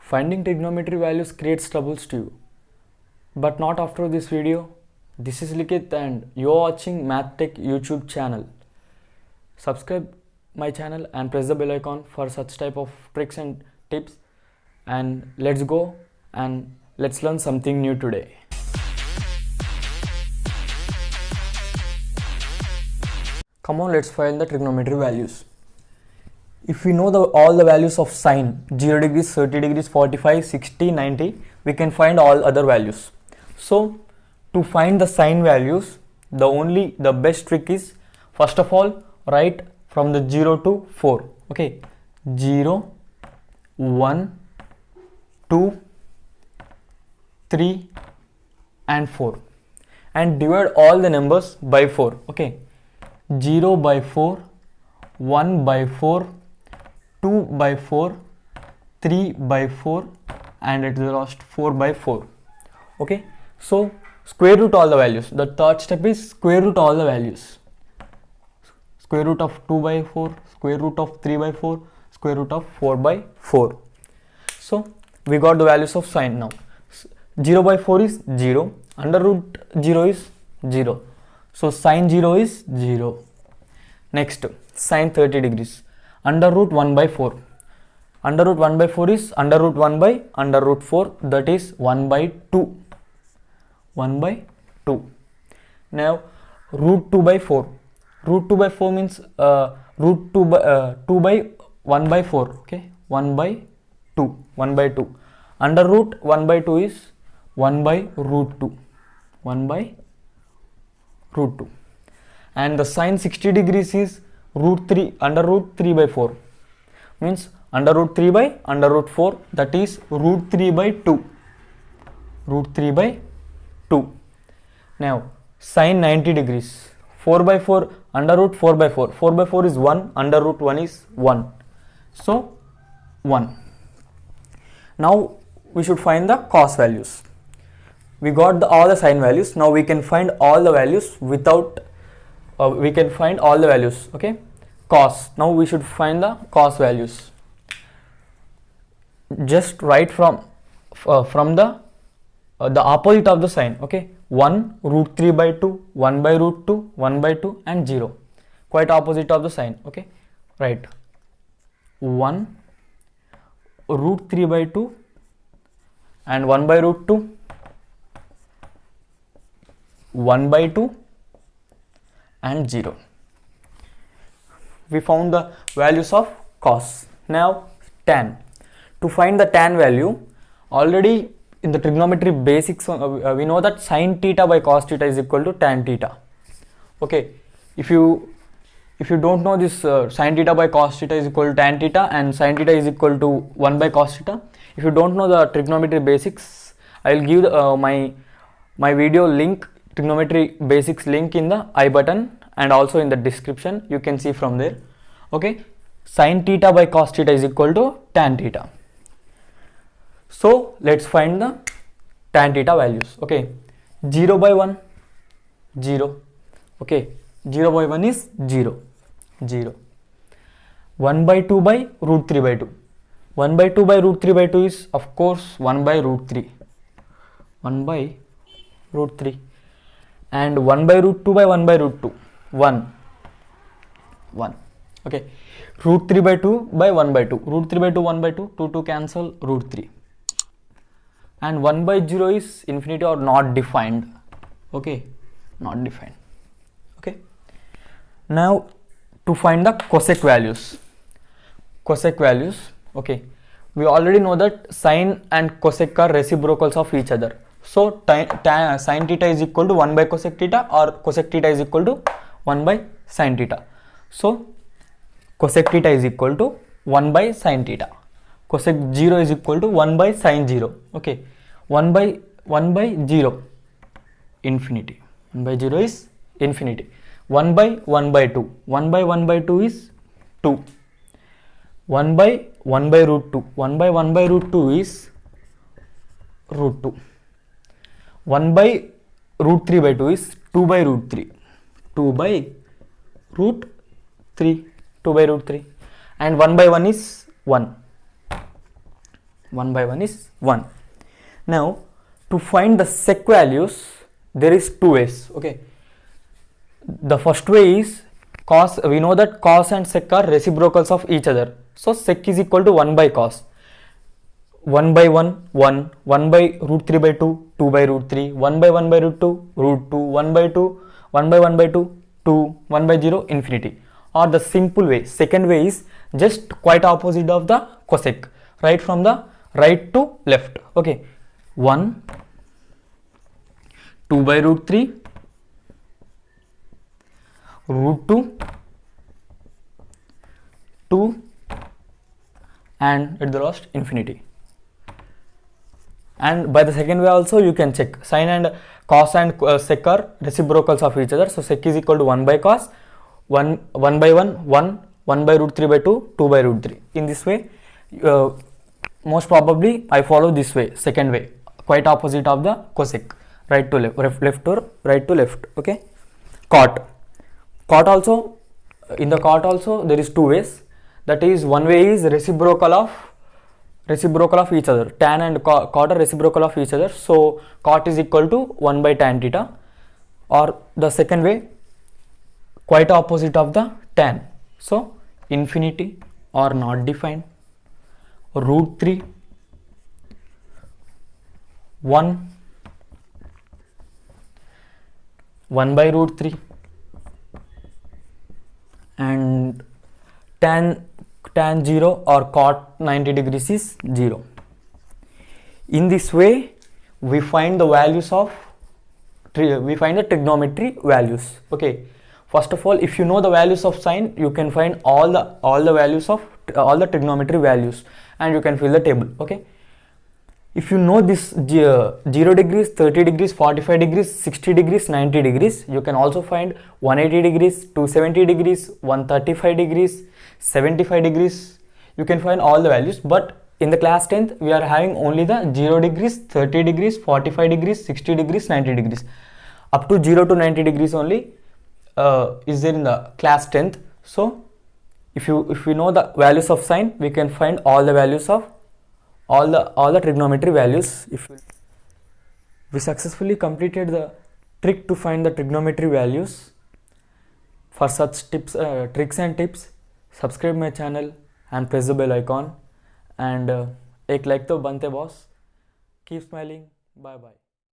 Finding trigonometry values creates troubles to you, but not after this video. This is Likith and you are watching Math Tech YouTube channel. Subscribe my channel and press the bell icon for such type of tricks and tips, and let's go and let's learn something new today. Come on, let's find the trigonometry values. If we know all the values of sine, 0 degrees, 30 degrees, 45, 60, 90, we can find all other values. So to find the sine values, the best trick is, first of all, write from the 0 to 4. Okay, 0, 1, 2, 3 and 4, and divide all the numbers by 4. Okay, 0 by 4, 1 by 4, 2 by 4, 3 by 4, and at the last 4 by 4. Okay, so square root all the values. The third step is square root all the values. Square root of 2 by 4, square root of 3 by 4, square root of 4 by 4. So we got the values of sine now. 0 by 4 is 0, under root 0 is 0. So sine 0 is 0. Next, sine 30 degrees. Under root 1 by 4. Under root 1 by 4 is under root 1 by under root 4, that is 1 by 2. 1 by 2. Now root 2 by 4. Root 2 by 4 means root 2 by 1 by 4. Okay, 1 by 2. 1 by 2. Under root 1 by 2 is 1 by root 2. 1 by root 2. And the sine 60 degrees is root 3 under root 3 by 4, means under root 3 by under root 4, that is root 3 by 2. Root 3 by 2. Now sine 90 degrees. 4 by 4 under root 4 by 4. 4 by 4 is 1, under root 1 is 1. So 1. Now we should find the cos values. We got all the sine values. Now we can find all the values without okay, cos. Now we should find the cos values. Just write from the opposite of the sine. Okay, 1 root 3 by 2, 1 by root 2, 1 by 2 and 0, quite opposite of the sine. Okay, right, 1 root 3 by 2 and 1 by root 2, 1 by 2 and 0. We found the values of cos. Now tan. To find the tan value, already in the trigonometry basics we know that sin theta by cos theta is equal to tan theta. Okay, if you don't know this, sin theta by cos theta is equal to tan theta and sin theta is equal to 1 by cos theta. If you don't know the trigonometry basics, I will give my video link, trigonometry basics link, in the I button and also in the description. You can see from there. Okay, sin theta by cos theta is equal to tan theta. So let's find the tan theta values. Okay, 0 by 1, 0. Okay, 0 by 1 is 0, 0. 1 by 2 by root 3 by 2. 1 by 2 by root 3 by 2 is of course 1 by root 3. 1 by root 3. And 1 by root 2 by 1 by root 2, 1. Okay, root 3 by 2 by 1 by 2. Root 3 by 2, 1 by 2, 2 cancel, root 3. And 1 by 0 is infinity or not defined. Okay, not defined. Okay, now to find the cosec values. Cosec values. Okay, we already know that sine and cosec are reciprocals of each other. So sin theta is equal to 1 by cosec theta, or cosec theta is equal to 1 by sin theta. So cosec theta is equal to 1 by sin theta. Cosec 0 is equal to 1 by sin 0. Okay, 1 by 0, infinity. 1 by 0 is infinity. 1 by 1 by 2. 1 by 1 by 2 is 2. 1 by 1 by root 2. 1 by 1 by root 2 is root 2. 1 by root 3 by 2 is 2 by root 3. 2 by root 3. 2 by root 3. And 1 by 1 is 1. 1 by 1 is 1. Now to find the sec values, there is two ways. Okay, the first way is cos. We know that cos and sec are reciprocals of each other, so sec is equal to 1 by cos. 1 by 1 1, 1 by root 3 by 2 2 by root 3, 1 by 1 by root 2 root 2, 1 by 2 1 by 1 by 2 2, 1 by 0 infinity. Or the simple way, second way, is just quite opposite of the cosec, right from the right to left. Okay, 1 2 by root 3 root 2 2 and at the last infinity. And by the second way also you can check sine and cos and sec are reciprocals of each other, so sec is equal to 1 by cos, 1 by 1 1, 1 by root 3 by 2 2 by root 3. In this way, most probably I follow this way, second way, quite opposite of the cosec, right to left, left to right to left. Okay, cot also, in the cot also there is two ways. That is, one way is reciprocal of each other, tan and cot are reciprocal of each other, so cot is equal to 1 by tan theta. Or the second way, quite opposite of the tan, so infinity or not defined, root 3 1 1 by root 3 and tan 0 or cot 90 degrees is 0. In this way we find the values of the trigonometry values. Okay, first of all, if you know the values of sine, you can find all the values of all the trigonometry values and you can fill the table. Okay, if you know this 0 degrees, 30 degrees, 45 degrees, 60 degrees, 90 degrees, you can also find 180 degrees, 270 degrees, 135 degrees, 75 degrees. You can find all the values, but in the class 10th we are having only the 0 degrees, 30 degrees, 45 degrees, 60 degrees, 90 degrees. Up to 0 to 90 degrees only is there in the class 10th. So if we know the values of sine, we can find all the values of all the trigonometry values. If we successfully completed the trick to find the trigonometry values. For such tips, tricks and tips, subscribe my channel and press the bell icon and एक like तो बनते boss. Keep smiling. Bye bye.